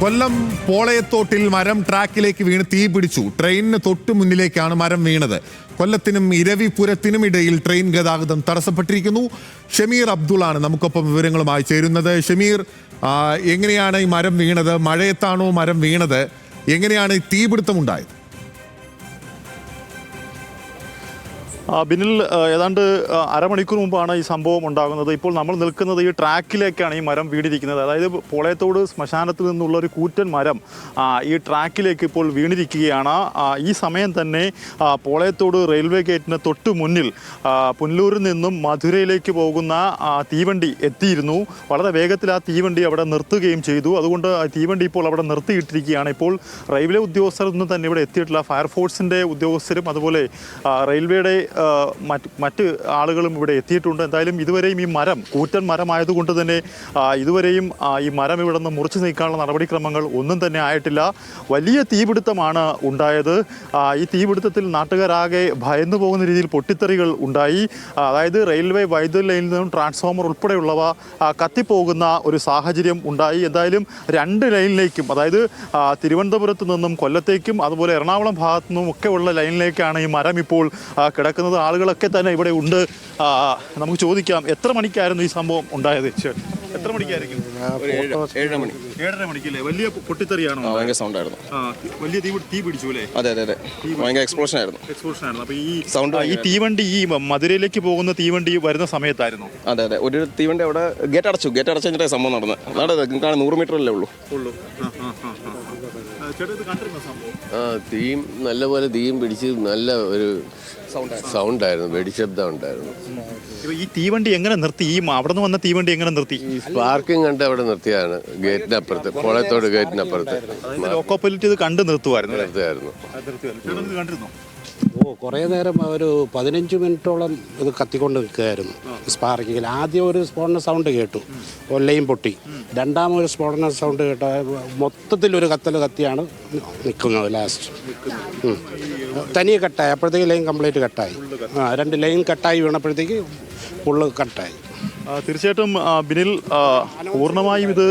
കൊല്ലം പോളയത്തോട്ടിൽ മരം ട്രാക്കിലേക്ക് വീണ് തീ പിടിച്ചു. ട്രെയിനിന് തൊട്ടു മുന്നിലേക്കാണ് മരം വീണത്. കൊല്ലത്തിനും ഇരവിപുരത്തിനും ഇടയിൽ ട്രെയിൻ ഗതാഗതം തടസ്സപ്പെട്ടിരിക്കുന്നു. ഷമീർ അബ്ദുള്ളാണ് നമുക്കൊപ്പം വിവരങ്ങളുമായി ചേരുന്നത്. ഷമീർ, എങ്ങനെയാണ് ഈ മരം വീണത്? മഴയത്താണോ മരം വീണത്? എങ്ങനെയാണ് ഈ തീപിടുത്തമുണ്ടായത്? ബിനിൽ, ഏതാണ്ട് അരമണിക്കൂർ മുമ്പാണ് ഈ സംഭവം ഉണ്ടാകുന്നത്. ഇപ്പോൾ നമ്മൾ നിൽക്കുന്നത് ഈ ട്രാക്കിലേക്കാണ് ഈ മരം വീണിരിക്കുന്നത്. അതായത് പോളയത്തോട് ശ്മശാനത്തിൽ നിന്നുള്ള ഒരു കൂറ്റൻ മരം ഈ ട്രാക്കിലേക്ക് ഇപ്പോൾ വീണിരിക്കുകയാണ്. ഈ സമയം തന്നെ പോളയത്തോട് റെയിൽവേ ഗേറ്റിന് തൊട്ട് മുന്നിൽ പുനലൂരിൽ നിന്നും മധുരയിലേക്ക് പോകുന്ന തീവണ്ടി എത്തിയിരുന്നു. വളരെ വേഗത്തിൽ ആ തീവണ്ടി അവിടെ നിർത്തുകയും ചെയ്തു. അതുകൊണ്ട് ആ തീവണ്ടി ഇപ്പോൾ അവിടെ നിർത്തിയിട്ടിരിക്കുകയാണ്. ഇപ്പോൾ റെയിൽവേ ഉദ്യോഗസ്ഥരൊന്നും തന്നെ ഇവിടെ എത്തിയിട്ടില്ല. ഫയർഫോഴ്സിൻ്റെ ഉദ്യോഗസ്ഥരും അതുപോലെ റെയിൽവേയുടെ മറ്റ് ആളുകളും ഇവിടെ എത്തിയിട്ടുണ്ട്. എന്തായാലും ഇതുവരെയും ഈ മരം കൂറ്റൻ മരമായതുകൊണ്ട് തന്നെ ഇതുവരെയും ഈ മരം ഇവിടെ നിന്ന് മുറിച്ചു നീക്കാനുള്ള നടപടിക്രമങ്ങൾ ഒന്നും തന്നെ ആയിട്ടില്ല. വലിയ തീപിടുത്തമാണ് ഉണ്ടായത്. ഈ തീപിടുത്തത്തിൽ നാട്ടുകാരാകെ ഭയന്നു പോകുന്ന രീതിയിൽ പൊട്ടിത്തെറികൾ ഉണ്ടായി. അതായത് റെയിൽവേ വൈദ്യുതി ലൈനിൽ നിന്നും ട്രാൻസ്ഫോമർ ഉൾപ്പെടെയുള്ളവ കത്തിപ്പോകുന്ന ഒരു സാഹചര്യം ഉണ്ടായി. എന്തായാലും രണ്ട് ലൈനിലേക്കും, അതായത് തിരുവനന്തപുരത്ത് നിന്നും കൊല്ലത്തേക്കും അതുപോലെ എറണാകുളം ഭാഗത്തു നിന്നും ഒക്കെ ഉള്ള ലൈനിലേക്കാണ് ഈ മരം ഇപ്പോൾ കിടക്കുന്നത്. ആളുകളൊക്കെ തന്നെ ഇവിടെ ഉണ്ട്. നമുക്ക് ചോദിക്കാം, എത്ര മണിക്കായിരുന്നു ഈ സംഭവം ഉണ്ടായത്? എത്ര മണിക്കായിരിക്കും? 7:30 മണിക്കല്ലേ? വലിയ പൊട്ടിത്തെറിയാണോ? ഭയങ്കര സൗണ്ട് ആയിരുന്നു. വലിയ തീ പിടിച്ചു അല്ലേ? അതെ അതെ അതെ, ഭയങ്കര എക്സ്പ്ലോഷൻ ആയിരുന്നു. അപ്പൊ ഈ സൗണ്ട്, ഈ തീവണ്ടി, ഈ മധുരയിലേക്ക് പോകുന്ന തീവണ്ടി വരുന്ന സമയത്തായിരുന്നു? അതെ അതെ, ഒരു തീവണ്ടി അവിടെ ഗേറ്റ് അടച്ചു കഴിഞ്ഞിട്ടേ സംഭവം നടന്നത്. അതെ, 100 മീറ്ററല്ലേ ഉള്ളൂ. തീയും നല്ലപോലെ തീയും പിടിച്ച് നല്ല ഒരു സൗണ്ടായിരുന്നു, വെടിശബ്ദം ഉണ്ടായിരുന്നു. ഈ തീവണ്ടി എങ്ങനെ നിർത്തി? ഈ അവിടെ നിന്ന് വന്ന തീവണ്ടി എങ്ങനെ നിർത്തി? ഈ സ്പാർക്കിംഗ് കണ്ട് അവിടെ നിർത്തിയാണ്. ഗേറ്റിനപ്പുറത്ത്, പോളയത്തോട് ഗേറ്റിനപ്പുറത്ത് ലോക്കോ പൈലറ്റ് ഇത് കണ്ട് നിർത്തുമായിരുന്നു. കണ്ടിരുന്നു. കുറേ നേരം ഒരു 15 മിനിറ്റോളം ഇത് കത്തിക്കൊണ്ട് നിൽക്കുകയായിരുന്നു സ്പാർക്കിങ്ങിൽ. ആദ്യം ഒരു സ്ഫോടന സൗണ്ട് കേട്ടു, ഒല്ലയും പൊട്ടി. രണ്ടാമതൊരു സ്ഫോടന സൗണ്ട് കേട്ട മൊത്തത്തിലൊരു കത്തിയാണ് നിൽക്കുന്നത്. ലാസ്റ്റ് തനിയെ കട്ടായി. അപ്പോഴത്തേക്ക് ലൈൻ കംപ്ലീറ്റ് കട്ടായി. 2 ലൈൻ കട്ടായി വീണപ്പോഴത്തേക്ക് ഫുള്ള് കട്ടായി. തീർച്ചയായിട്ടും ബിനിൽ, പൂർണ്ണമായും ഇത്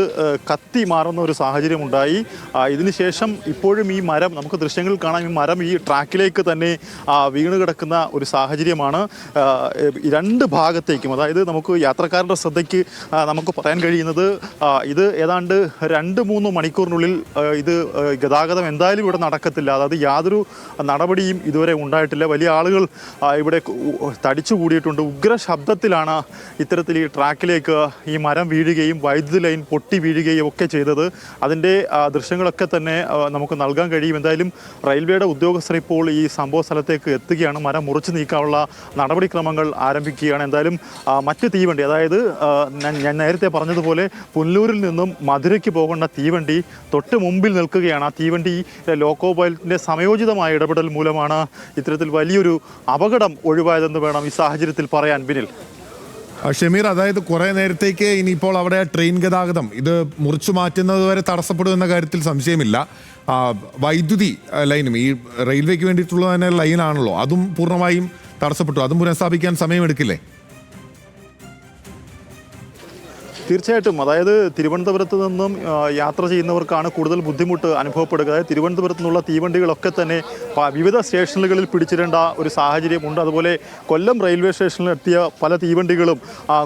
കത്തി മാറുന്ന ഒരു സാഹചര്യം ഉണ്ടായി. ഇതിനുശേഷം ഇപ്പോഴും ഈ മരം, നമുക്ക് ദൃശ്യങ്ങളിൽ കാണാം, ഈ മരം ഈ ട്രാക്കിലേക്ക് തന്നെ വീണ് കിടക്കുന്ന ഒരു സാഹചര്യമാണ്. രണ്ട് ഭാഗത്തേക്കും, അതായത് നമുക്ക് യാത്രക്കാരുടെ ശ്രദ്ധയ്ക്ക് നമുക്ക് പറയാൻ കഴിയുന്നത്, ഇത് ഏതാണ്ട് 2-3 മണിക്കൂറിനുള്ളിൽ ഇത് ഗതാഗതം എന്തായാലും ഇവിടെ നടക്കത്തില്ല. അതായത് യാതൊരു നടപടിയും ഇതുവരെ ഉണ്ടായിട്ടില്ല. വലിയ ആളുകൾ ഇവിടെ തടിച്ചു കൂടിയിട്ടുണ്ട്. ഉഗ്ര ശബ്ദത്തിലാണ് ഇത്തരത്തിൽ ട്രാക്കിലേക്ക് ഈ മരം വീഴുകയും വൈദ്യുതി ലൈൻ പൊട്ടി വീഴുകയും ഒക്കെ ചെയ്തത്. അതിൻ്റെ ദൃശ്യങ്ങളൊക്കെ തന്നെ നമുക്ക് നൽകാൻ കഴിയും. എന്തായാലും റെയിൽവേയുടെ ഉദ്യോഗസ്ഥർ ഇപ്പോൾ ഈ സംഭവ സ്ഥലത്തേക്ക് എത്തുകയാണ്. മരം മുറിച്ചു നീക്കാനുള്ള നടപടിക്രമങ്ങൾ ആരംഭിക്കുകയാണ്. എന്തായാലും മറ്റ് തീവണ്ടി, അതായത് ഞാൻ നേരത്തെ പറഞ്ഞതുപോലെ പുനലൂരിൽ നിന്നും മധുരയ്ക്ക് പോകേണ്ട തീവണ്ടി തൊട്ട് മുമ്പിൽ നിൽക്കുകയാണ്. ആ തീവണ്ടി ലോക്കോ പൈലറ്റിൻ്റെ സമയോചിതമായ ഇടപെടൽ മൂലമാണ് ഇത്തരത്തിൽ വലിയൊരു അപകടം ഒഴിവായതെന്ന് വേണം ഈ സാഹചര്യത്തിൽ പറയാൻ. ബിനിൽ, ഷമീർ, അതായത് കുറേ നേരത്തേക്ക് ഇനിയിപ്പോൾ അവിടെ ട്രെയിൻ ഗതാഗതം ഇത് മുറിച്ചു മാറ്റുന്നത് വരെ തടസ്സപ്പെടുമെന്ന കാര്യത്തിൽ സംശയമില്ല. വൈദ്യുതി ലൈനും ഈ റെയിൽവേക്ക് വേണ്ടിയിട്ടുള്ള തന്നെ ലൈനാണല്ലോ, അതും പൂർണ്ണമായും തടസ്സപ്പെട്ടു. അതും പുനഃസ്ഥാപിക്കാൻ സമയമെടുക്കില്ലേ? തീർച്ചയായിട്ടും. അതായത് തിരുവനന്തപുരത്ത് നിന്നും യാത്ര ചെയ്യുന്നവർക്കാണ് കൂടുതൽ ബുദ്ധിമുട്ട് അനുഭവപ്പെടുക. അതായത് തിരുവനന്തപുരത്ത് നിന്നുള്ള തീവണ്ടികളൊക്കെ തന്നെ വിവിധ സ്റ്റേഷനുകളിൽ പിടിച്ചിടേണ്ട ഒരു സാഹചര്യമുണ്ട്. അതുപോലെ കൊല്ലം റെയിൽവേ സ്റ്റേഷനിൽ എത്തിയ പല തീവണ്ടികളും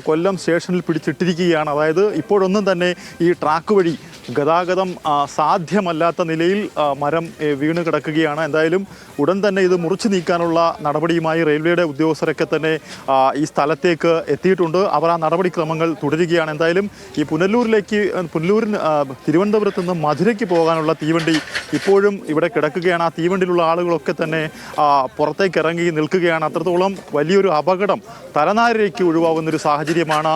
കൊല്ലം സ്റ്റേഷനിൽ പിടിച്ചിട്ടിരിക്കുകയാണ്. അതായത് ഇപ്പോഴൊന്നും തന്നെ ഈ ട്രാക്ക് വഴി ഗതാഗതം സാധ്യമല്ലാത്ത നിലയിൽ മരം വീണ് കിടക്കുകയാണ്. എന്തായാലും ഉടൻ തന്നെ ഇത് മുറിച്ചു നീക്കാനുള്ള നടപടിയുമായി റെയിൽവേയുടെ ഉദ്യോഗസ്ഥരൊക്കെ തന്നെ ഈ സ്ഥലത്തേക്ക് എത്തിയിട്ടുണ്ട്. അവർ ആ നടപടിക്രമങ്ങൾ തുടരുകയാണ്. എന്തായാലും ഈ പുനലൂരിന് തിരുവനന്തപുരത്ത് നിന്ന് മധുരയ്ക്ക് പോകാനുള്ള തീവണ്ടി ഇപ്പോഴും ഇവിടെ കിടക്കുകയാണ്. ആ തീവണ്ടിയിലുള്ള ആളുകളൊക്കെ തന്നെ പുറത്തേക്ക് ഇറങ്ങി നിൽക്കുകയാണ്. അത്രത്തോളം വലിയൊരു അപകടം തലനാരിലേക്ക് ഒഴിവാകുന്നൊരു സാഹചര്യമാണ്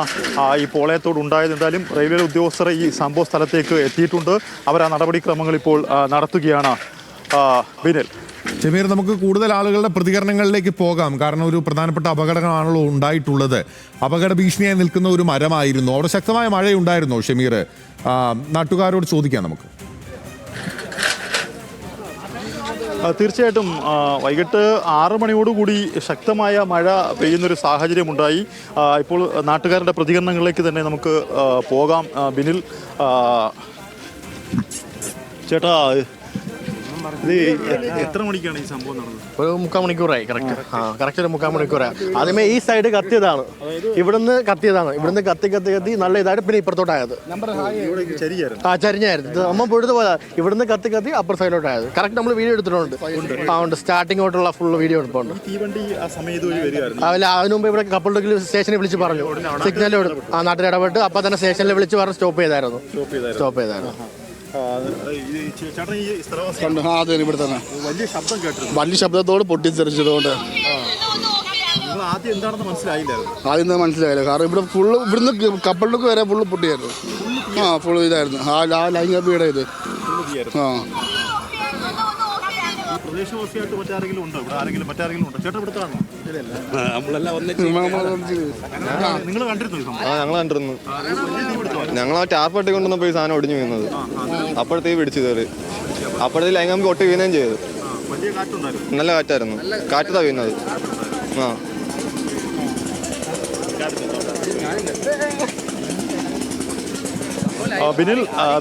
ഈ പോളയത്തോട് ഉണ്ടായത്. എന്തായാലും റെയിൽവേ ഉദ്യോഗസ്ഥർ ഈ സംഭവ സ്ഥലത്തേക്ക് എത്തിയിട്ടുണ്ട്. അവർ ആ നടപടിക്രമങ്ങൾ ഇപ്പോൾ നടത്തുകയാണ്. ബിനിൽ, ഷമീർ, നമുക്ക് കൂടുതൽ ആളുകളുടെ പ്രതികരണങ്ങളിലേക്ക് പോകാം. കാരണം ഒരു പ്രധാനപ്പെട്ട അപകടമാണല്ലോ ഉണ്ടായിട്ടുള്ളത്. അപകട ഭീഷണിയായി നിൽക്കുന്ന ഒരു മരമായിരുന്നു. അവിടെ ശക്തമായ മഴയുണ്ടായിരുന്നോ ഷമീർ? നാട്ടുകാരോട് ചോദിക്കാം നമുക്ക്. തീർച്ചയായിട്ടും വൈകിട്ട് 6 മണിയോടുകൂടി ശക്തമായ മഴ പെയ്യുന്നൊരു സാഹചര്യമുണ്ടായി. ഇപ്പോൾ നാട്ടുകാരുടെ പ്രതികരണങ്ങളിലേക്ക് തന്നെ നമുക്ക് പോകാം. ബിനിൽ, ചേട്ടാ ഇത് എത്ര മണിക്കാണ് ഈ സംഭവം നടന്നത്? ഒരു 3/4 മണിക്കൂറായി. കറക്റ്റ് ഒരു 3/4 മണിക്കൂറായി. ആദ്യമേ ഈ സൈഡ് കത്തിയതാണ്, ഇവിടുന്ന് കത്തി നല്ല ഇതായിട്ട് പിന്നെ ഇപ്പുറത്തോട്ടായത്. ചരിഞ്ഞായിരുന്നു. ഇത് അമ്മ പൊഴുതു പോയാ ഇവിടുന്ന് കത്തി അപ്പുറ സൈഡിലോട്ടായത്. കറക്റ്റ് നമ്മൾ വീഡിയോ എടുത്തിട്ടുണ്ട്. ഉണ്ട് സ്റ്റാർട്ടിങ്ങോട്ടുള്ള ഫുൾ വീഡിയോ എടുപ്പുണ്ട്. അല്ല, അതിന് മുമ്പ് ഇവിടെ കപ്പിൾ സ്റ്റേഷനിൽ വിളിച്ച് പറഞ്ഞു, സിഗ്നൽ നാട്ടിൽ ഇടപെട്ട് അപ്പം തന്നെ സ്റ്റേഷനിൽ വിളിച്ച് പറഞ്ഞ് സ്റ്റോപ്പ് ചെയ്തായിരുന്നു. അതെ, ഇവിടെ തന്നെ വലിയ ശബ്ദത്തോട് പൊട്ടിത്തെറിച്ചതുകൊണ്ട് ആദ്യം മനസ്സിലായില്ല. കാരണം ഇവിടെ ഫുള്ള് ഇവിടുന്ന് കപ്പലിലേക്ക് വരെ ഫുള്ള് പൊട്ടിയായിരുന്നു. ഫുള്ള് ഇതായിരുന്നു. ആ ലൈംഗിക പീഡ ഇത്. നിങ്ങൾ കണ്ടിരുന്നു? ഞങ്ങൾ കണ്ടിരുന്നു. ഞങ്ങൾ ആ ടാപ്പ് പട്ടി കൊണ്ടുവന്നപ്പോൾ ഈ സാധനം ഒടിഞ്ഞു വീഴുന്നത്. അപ്പോഴത്തേക്ക് പിടിച്ചു കയറി. അപ്പോഴത്തേക്ക് ലൈംഗം പൊട്ടി വീഴുകയും ചെയ്തു. നല്ല കാറ്റായിരുന്നു. കാറ്റത്താ വീഴുന്നത്.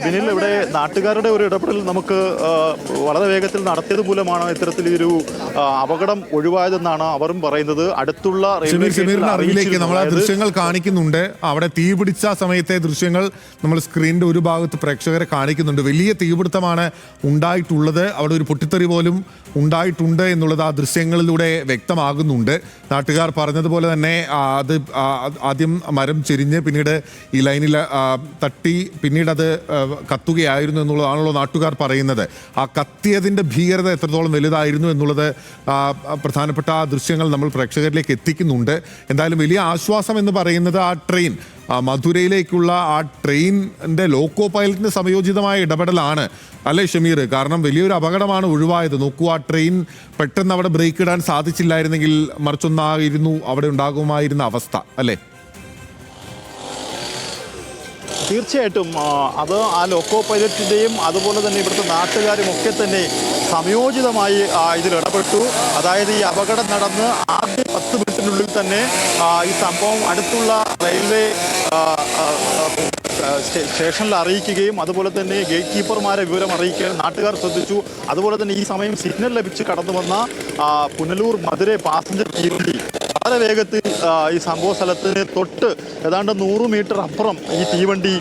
ബിനിൽ ഇവിടെ നാട്ടുകാരുടെ ഒരു ഇടപെടൽ നമുക്ക് വളരെ വേഗത്തിൽ നടത്തിയത് മൂലമാണ് ഇത്തരത്തിലൊരു അപകടം ഒഴിവായതെന്നാണ് അവരും പറയുന്നത്. അടുത്തുള്ള അറിവിലേക്ക് നമ്മൾ ആ ദൃശ്യങ്ങൾ കാണിക്കുന്നുണ്ട്. അവിടെ തീപിടിച്ച സമയത്തെ ദൃശ്യങ്ങൾ നമ്മൾ സ്ക്രീനിന്റെ ഒരു ഭാഗത്ത് പ്രേക്ഷകരെ കാണിക്കുന്നുണ്ട്. വലിയ തീപിടുത്തമാണ് ഉണ്ടായിട്ടുള്ളത്. അവിടെ ഒരു പൊട്ടിത്തെറി പോലും ഉണ്ടായിട്ടുണ്ട് എന്നുള്ളത് ആ ദൃശ്യങ്ങളിലൂടെ വ്യക്തമാകുന്നുണ്ട്. നാട്ടുകാർ പറഞ്ഞതുപോലെ തന്നെ അത് ആദ്യം മരം ചെരിഞ്ഞ് പിന്നീട് ഈ ലൈനിൽ തട്ടി പിന്നീട് അത് കത്തുകയായിരുന്നു എന്നുള്ളതാണല്ലോ നാട്ടുകാർ പറയുന്നത്. ആ കത്തിയതിൻ്റെ ഭീകരത എത്രത്തോളം വലുതായിരുന്നു എന്നുള്ളത് പ്രധാനപ്പെട്ട ആ ദൃശ്യങ്ങൾ നമ്മൾ പ്രേക്ഷകരിലേക്ക് എത്തിക്കുന്നുണ്ട്. എന്തായാലും വലിയ ആശ്വാസം എന്ന് പറയുന്നത് ആ ട്രെയിൻ, മധുരയിലേക്കുള്ള ആ ട്രെയിനിൻ്റെ ലോക്കോ പൈലറ്റിന് സമയോചിതമായ ഇടപെടലാണ് അല്ലേ ഷമീർ? കാരണം വലിയൊരു അപകടമാണ് ഒഴിവായത്. നോക്കൂ, ആ ട്രെയിൻ പെട്ടെന്ന് അവിടെ ബ്രേക്ക് ഇടാൻ സാധിച്ചില്ലായിരുന്നെങ്കിൽ മറിച്ചൊന്നായിരുന്നു അവിടെ ഉണ്ടാകുമായിരുന്ന അവസ്ഥ അല്ലേ? തീർച്ചയായിട്ടും അത് ആ ലോക്കോ പൈലറ്റിൻ്റെയും അതുപോലെ തന്നെ ഇവിടുത്തെ നാട്ടുകാരും ഒക്കെ തന്നെ സംയോജിതമായി ഇതിൽ ഇടപെട്ടു. അതായത് ഈ അപകടം നടന്ന് ആദ്യ 10 മിനിറ്റിനുള്ളിൽ തന്നെ ഈ സംഭവം അടുത്തുള്ള റെയിൽവേ സ്റ്റേഷനിൽ അറിയിക്കുകയും അതുപോലെ തന്നെ ഗേറ്റ് കീപ്പർമാരെ വിവരം അറിയിക്കുകയും നാട്ടുകാർ ശ്രദ്ധിച്ചു. അതുപോലെ തന്നെ ഈ സമയം സിഗ്നൽ ലഭിച്ച് കടന്നു വന്ന പുനലൂർ മധുരൈ പാസഞ്ചർ തീവണ്ടി വളരെ വേഗത്തിൽ ഈ സംഭവ സ്ഥലത്തിന് തൊട്ട് ഏതാണ്ട് 100 മീറ്റർ അപ്പുറം ഈ തീവണ്ടി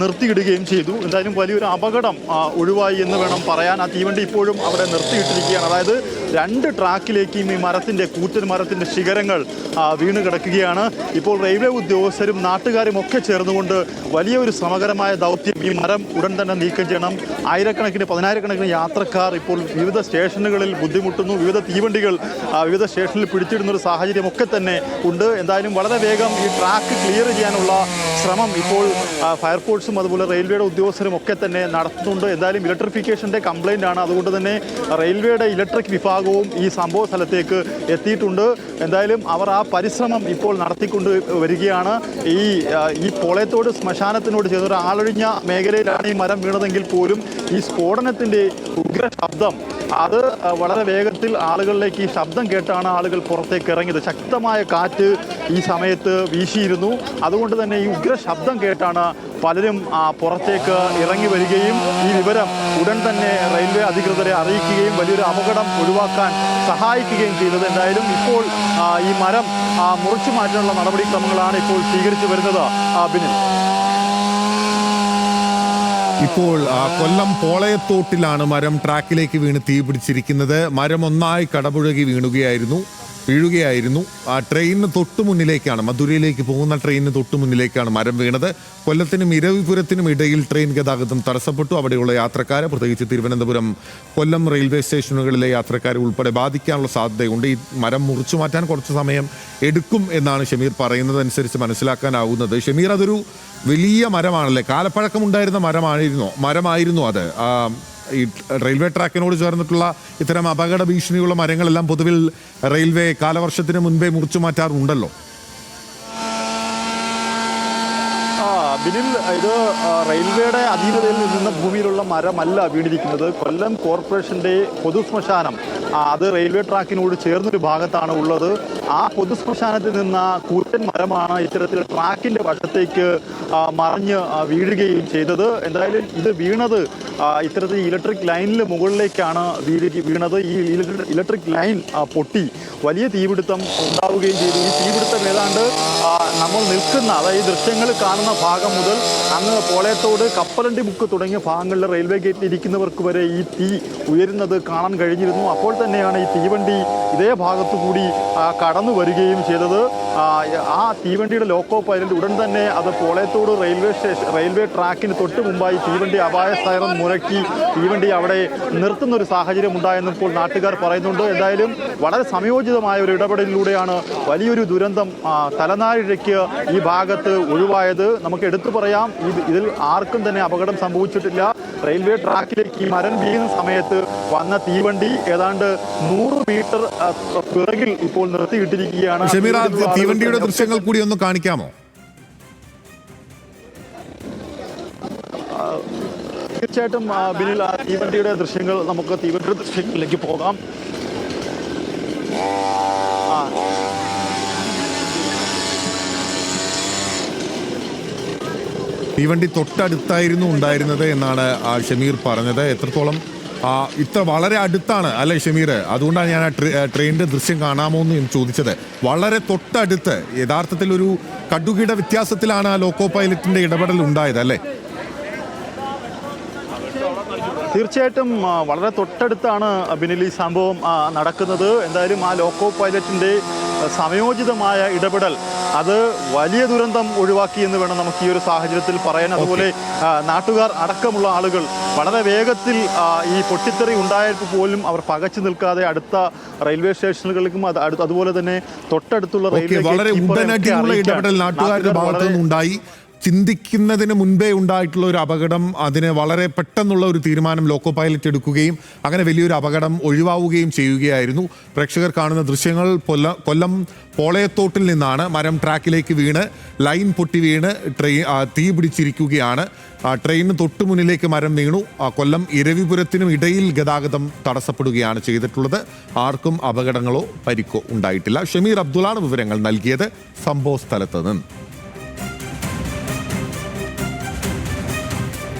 നിർത്തിയിടുകയും ചെയ്തു. എന്തായാലും വലിയൊരു അപകടം ഒഴിവായി എന്ന് വേണം പറയാൻ. ആ തീവണ്ടി ഇപ്പോഴും അവിടെ നിർത്തിയിട്ടിരിക്കുകയാണ്. അതായത് 2 ട്രാക്കിലേക്കും ഈ കൂറ്റൻ മരത്തിൻ്റെ ശിഖരങ്ങൾ വീണ് കിടക്കുകയാണ്. ഇപ്പോൾ റെയിൽവേ ഉദ്യോഗസ്ഥരും നാട്ടുകാരും ഒക്കെ ചേർന്നുകൊണ്ട് വലിയൊരു ശ്രമകരമായ ദൗത്യം, ഈ മരം ഉടൻ തന്നെ നീക്കം ചെയ്യണം. പതിനായിരക്കണക്കിന് യാത്രക്കാർ ഇപ്പോൾ വിവിധ സ്റ്റേഷനുകളിൽ ബുദ്ധിമുട്ടുന്നു. വിവിധ തീവണ്ടികൾ വിവിധ സ്റ്റേഷനിൽ പിടിച്ചിടുന്ന ഒരു സാഹചര്യം ഒക്കെ തന്നെ ഉണ്ട്. എന്തായാലും വളരെ വേഗം ഈ ട്രാക്ക് ക്ലിയർ ചെയ്യാനുള്ള ശ്രമം ഇപ്പോൾ ഫയർഫോഴ്സും അതുപോലെ റെയിൽവേയുടെ ഉദ്യോഗസ്ഥരും ഒക്കെ തന്നെ നടത്തുന്നുണ്ട്. എന്തായാലും ഇലക്ട്രിഫിക്കേഷൻ്റെ കംപ്ലൈൻ്റ് ആണ്. അതുകൊണ്ട് തന്നെ റെയിൽവേയുടെ ഇലക്ട്രിക് വിഭാഗവും ഈ സംഭവ സ്ഥലത്തേക്ക് എത്തിയിട്ടുണ്ട്. എന്തായാലും അവർ ആ പരിശ്രമം ഇപ്പോൾ നടത്തിക്കൊണ്ട് വരികയാണ്. ഈ പോളയത്തോട് ശ്മശാനത്തിനോട് ചേർന്നൊരു ആളൊഴിഞ്ഞ മേഖലയിലാണ് ഈ മരം വീണതെങ്കിൽ പോലും ഈ സ്ഫോടനത്തിൻ്റെ ഉഗ്ര ശബ്ദം അത് വളരെ വേഗത്തിൽ ആളുകളിലേക്ക് ഈ ശബ്ദം കേട്ടാണ് ആളുകൾ പുറത്തേക്ക് ഇറങ്ങിയത്. ശക്തമായ കാറ്റ് ഈ സമയത്ത് വീശിയിരുന്നു. അതുകൊണ്ട് തന്നെ ഈ ഉഗ്ര ശബ്ദം കേട്ടാണ് പലരും പുറത്തേക്ക് ഇറങ്ങി വരികയും ഈ വിവരം ഉടൻ തന്നെ റെയിൽവേ അധികൃതരെ അറിയിക്കുകയും വലിയൊരു അപകടം ഒഴിവാക്കാൻ സഹായിക്കുകയും ചെയ്തത്. എന്തായാലും ഇപ്പോൾ ഈ മരം മുറിച്ചു മാറ്റാനുള്ള നടപടിക്രമങ്ങളാണ് ഇപ്പോൾ സ്വീകരിച്ചു വരുന്നത്. ബിനിൽ, ഇപ്പോൾ കൊല്ലം പോളയത്തോട്ടിലാണ് മരം ട്രാക്കിലേക്ക് വീണ് തീ പിടിച്ചിരിക്കുന്നത്. മരം ഒന്നായി കടപുഴകി വീഴുകയായിരുന്നു. ആ ട്രെയിനിന് തൊട്ടു മുന്നിലേക്കാണ്, മധുരയിലേക്ക് പോകുന്ന ട്രെയിനിന് തൊട്ടു മുന്നിലേക്കാണ് മരം വീണത്. കൊല്ലത്തിനും ഇരവിപുരത്തിനും ഇടയിൽ ട്രെയിൻ ഗതാഗതം തടസ്സപ്പെട്ടു. അവിടെയുള്ള യാത്രക്കാരെ, പ്രത്യേകിച്ച് തിരുവനന്തപുരം കൊല്ലം റെയിൽവേ സ്റ്റേഷനുകളിലെ യാത്രക്കാരെ ഉൾപ്പെടെ ബാധിക്കാനുള്ള സാധ്യതയുണ്ട്. ഈ മരം മുറിച്ചു മാറ്റാൻ കുറച്ച് സമയം എടുക്കും എന്നാണ് ഷമീർ പറയുന്നതനുസരിച്ച് മനസ്സിലാക്കാനാവുന്നത്. ഷമീർ, അതൊരു വലിയ മരമാണല്ലേ? കാലപ്പഴക്കമുണ്ടായിരുന്ന മരമായിരുന്നു അത്. ഈ റെയിൽവേ ട്രാക്കിനോട് ചേർന്നിട്ടുള്ള ഇത്തരം അപകട ഭീഷണിയുള്ള മരങ്ങളെല്ലാം പൊതുവിൽ റെയിൽവേ കാലവർഷത്തിന് മുൻപേ മുറിച്ചു മാറ്റാറുണ്ടല്ലോ. ബിനിൽ, ഇത് റെയിൽവേയുടെ അധീനതയിൽ നിന്ന ഭൂമിയിലുള്ള മരമല്ല വീണിരിക്കുന്നത്. കൊല്ലം കോർപ്പറേഷൻ്റെ പൊതുശ്മശാനം അത് റെയിൽവേ ട്രാക്കിനോട് ചേർന്നൊരു ഭാഗത്താണ് ഉള്ളത്. ആ പൊതു ശ്മശാനത്തിൽ നിന്ന് കൂറ്റൻ മരമാണ് ഇത്തരത്തിൽ ട്രാക്കിന്റെ വശത്തേക്ക് മറിഞ്ഞ് വീഴുകയും ചെയ്തത്. എന്തായാലും ഇത് വീണത് ഇത്തരത്തിൽ ഇലക്ട്രിക് ലൈനിന് മുകളിലേക്കാണ് വീണത്. ഈ ഇലക്ട്രിക് ലൈൻ പൊട്ടി വലിയ തീപിടുത്തം ഉണ്ടാവുകയും ചെയ്തു. ഈ തീപിടുത്തം ഏതാണ്ട് നമ്മൾ നിൽക്കുന്ന, അതായത് ദൃശ്യങ്ങൾ കാണുന്ന ഭാഗം മുതൽ അങ്ങ് പോളയത്തോട് കപ്പലണ്ടി മുക്ക് തുടങ്ങിയ ഭാഗങ്ങളിൽ റെയിൽവേ ഗേറ്റിൽ ഇരിക്കുന്നവർക്ക് വരെ ഈ തീ ഉയരുന്നത് കാണാൻ കഴിഞ്ഞിരുന്നു. അപ്പോൾ തന്നെയാണ് ഈ തീവണ്ടി ഇതേ ഭാഗത്തു കൂടി കടന്നു വരികയും ചെയ്തത്. ആ തീവണ്ടിയുടെ ലോക്കോ പൈലറ്റ് ഉടൻ തന്നെ അത് പോളയത്തോട് റെയിൽവേ ട്രാക്കിന് തൊട്ട് മുമ്പായി തീവണ്ടി അപായ സൈറൻ മുഴക്കി തീവണ്ടി അവിടെ നിർത്തുന്ന ഒരു സാഹചര്യം ഉണ്ടായെന്ന് ഇപ്പോൾ നാട്ടുകാർ പറയുന്നുണ്ട്. എന്തായാലും വളരെ സംയോജിതമായ ഒരു ഇടപെടലിലൂടെയാണ് വലിയൊരു ദുരന്തം തലനാരിഴയ്ക്ക് ഈ ഭാഗത്ത് ഒഴിവായത്. നമുക്ക് എടുത്തു പറയാം, ഇതിൽ ആർക്കും തന്നെ അപകടം സംഭവിച്ചിട്ടില്ല. റെയിൽവേ ട്രാക്കിലേക്ക് ഈ മരം വീഴുന്ന സമയത്ത് വന്ന തീവണ്ടി ഏതാണ്ട് 100 മീറ്റർ പിറകിൽ ഇപ്പോൾ നിർത്തിയിട്ടിരിക്കുകയാണ്. ഷമീർ, തീവണ്ടിയുടെ ദൃശ്യങ്ങൾ കൂടി ഒന്ന് കാണിക്കാമോ? തീർച്ചയായിട്ടും ബിനിൽ, തീവണ്ടിയുടെ ദൃശ്യങ്ങൾ, നമുക്ക് തീവണ്ടിയുടെ ദൃശ്യങ്ങളിലേക്ക് പോകാം. തീവണ്ടി തൊട്ടടുത്തായിരുന്നു ഉണ്ടായിരുന്നത് എന്നാണ് ഷമീർ പറഞ്ഞത്. എത്രത്തോളം ഇത്ര വളരെ അടുത്താണ് അല്ലേ ഷമീർ? അതുകൊണ്ടാണ് ഞാൻ ട്രെയിനിന്റെ ദൃശ്യം കാണാമോ എന്ന് ചോദിച്ചത്. വളരെ തൊട്ടടുത്ത്, യഥാർത്ഥത്തിൽ ഒരു കടുകിട വ്യത്യാസത്തിലാണ് ആ ലോക്കോ പൈലറ്റിന്റെ ഇടപെടൽ ഉണ്ടായത് അല്ലേ? തീർച്ചയായിട്ടും വളരെ തൊട്ടടുത്താണ് ബിനിൽ ഈ സംഭവം നടക്കുന്നത്. എന്തായാലും ആ ലോക്കോ പൈലറ്റിന്റെ സമയോചിതമായ ഇടപെടൽ അത് വലിയ ദുരന്തം ഒഴിവാക്കി എന്ന് വേണം നമുക്ക് ഈ ഒരു സാഹചര്യത്തിൽ പറയാൻ. അതുപോലെ നാട്ടുകാർ അടക്കമുള്ള ആളുകൾ വളരെ വേഗത്തിൽ ഈ പൊട്ടിത്തെറി ഉണ്ടായപ്പോൾ പോലും അവർ പകച്ചു നിൽക്കാതെ അടുത്ത റെയിൽവേ സ്റ്റേഷനുകളിലേക്കും അതുപോലെ തന്നെ തൊട്ടടുത്തുള്ള വളരെ ഉടനടിയുള്ള ഇടപെടൽ നാട്ടുകാരുടെ ഭാഗത്തു നിന്നുണ്ടായി. ചിന്തിക്കുന്നതിന് മുൻപേ ഉണ്ടായിട്ടുള്ള ഒരു അപകടം, അതിന് വളരെ പെട്ടെന്നുള്ള ഒരു തീരുമാനം ലോക്കോ പൈലറ്റ് എടുക്കുകയും അങ്ങനെ വലിയൊരു അപകടം ഒഴിവാവുകയും ചെയ്യുകയായിരുന്നു. പ്രേക്ഷകർ കാണുന്ന ദൃശ്യങ്ങൾ കൊല്ലം പോളയത്തോട്ടിൽ നിന്നാണ്. മരം ട്രാക്കിലേക്ക് വീണ് ലൈൻ പൊട്ടി വീണ് തീ പിടിച്ചിരിക്കുകയാണ്. ട്രെയിനിന് തൊട്ടു മുന്നിലേക്ക് മരം വീണു. കൊല്ലം ഇരവിപുരത്തിനും ഇടയിൽ ഗതാഗതം തടസ്സപ്പെടുകയാണ് ചെയ്തിട്ടുള്ളത്. ആർക്കും അപകടങ്ങളോ പരിക്കോ ഉണ്ടായിട്ടില്ല. ഷമീർ അബ്ദുള്ളാണ് വിവരങ്ങൾ നൽകിയത് സംഭവ സ്ഥലത്ത് നിന്ന്.